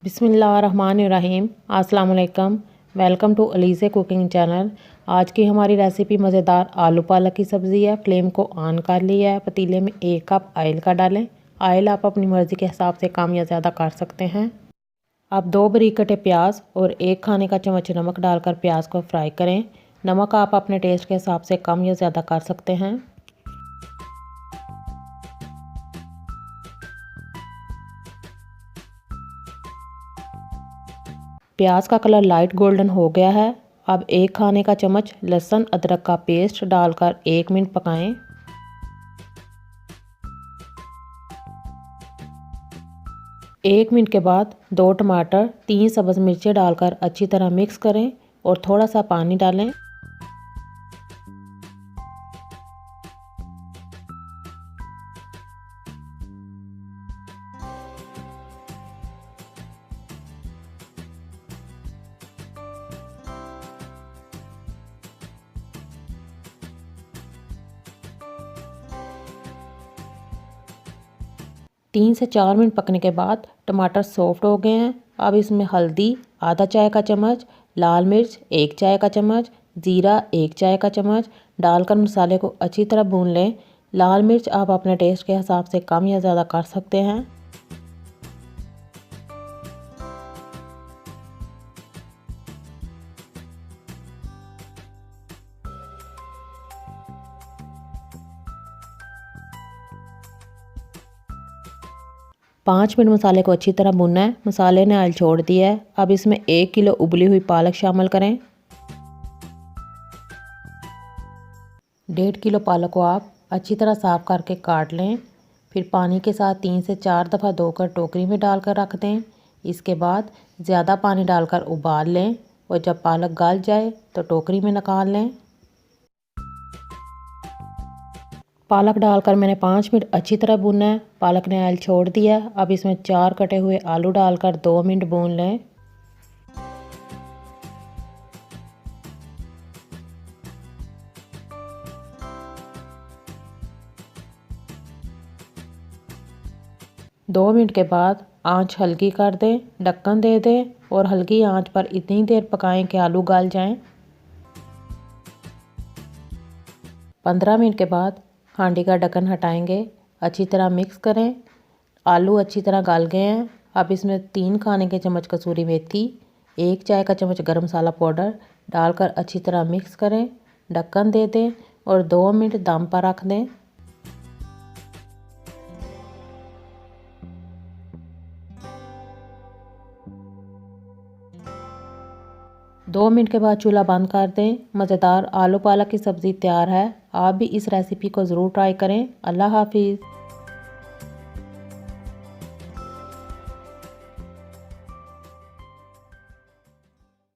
बिस्मिल्लाहिर्रहमानिर्रहीम। अस्सलाम वालेकुम। Welcome to Alizeh cooking channel. आज की हमारी रेसिपी मज़ेदार आलू पालक की सब्ज़ी है। फ्लेम को ऑन कर लिया है। पतीले में 1 कप ऑयल का डालें। ऑयल आप अपनी मर्ज़ी के हिसाब से कम या ज़्यादा कर सकते हैं। अब 2 बारीक कटे प्याज और 1 खाने का चम्मच नमक डालकर प्याज को फ्राई करें। नमक आप अपने टेस्ट के हिसाब से कम या ज़्यादा कर सकते हैं। प्याज का कलर लाइट गोल्डन हो गया है। अब 1 खाने का चम्मच लहसुन अदरक का पेस्ट डालकर 1 मिनट पकाएं। एक मिनट के बाद 2 टमाटर 3 सब्ज़ मिर्चें डालकर अच्छी तरह मिक्स करें और थोड़ा सा पानी डालें। तीन से 4 मिनट पकने के बाद टमाटर सॉफ्ट हो गए हैं। अब इसमें हल्दी आधा चाय का चम्मच, लाल मिर्च 1 चाय का चम्मच, ज़ीरा 1 चाय का चम्मच डालकर मसाले को अच्छी तरह भून लें। लाल मिर्च आप अपने टेस्ट के हिसाब से कम या ज़्यादा कर सकते हैं। पाँच मिनट मसाले को अच्छी तरह भूनना है। मसाले ने ऑयल छोड़ दिया है। अब इसमें 1 किलो उबली हुई पालक शामिल करें। 1.5 किलो पालक को आप अच्छी तरह साफ़ करके काट लें। फिर पानी के साथ 3 से 4 दफ़ा धोकर टोकरी में डालकर रख दें। इसके बाद ज़्यादा पानी डालकर उबाल लें और जब पालक गल जाए तो टोकरी में निकाल लें। पालक डालकर मैंने 5 मिनट अच्छी तरह भूनना है। पालक ने ऑयल छोड़ दिया। अब इसमें 4 कटे हुए आलू डालकर 2 मिनट भून लें। दो मिनट के बाद आंच हल्की कर दें, ढक्कन दे दें और हल्की आंच पर इतनी देर पकाएं कि आलू गल जाएं। 15 मिनट के बाद हांडी का ढक्कन हटाएंगे। अच्छी तरह मिक्स करें। आलू अच्छी तरह गल गए हैं। अब इसमें 3 खाने के चम्मच कसूरी मेथी, 1 चाय का चम्मच गरम मसाला पाउडर डालकर अच्छी तरह मिक्स करें। ढक्कन दे दें और 2 मिनट दम पर रख दें। 2 मिनट के बाद चूल्हा बंद कर दें। मज़ेदार आलू पालक की सब्ज़ी तैयार है। आप भी इस रेसिपी को ज़रूर ट्राई करें। अल्लाह हाफिज़।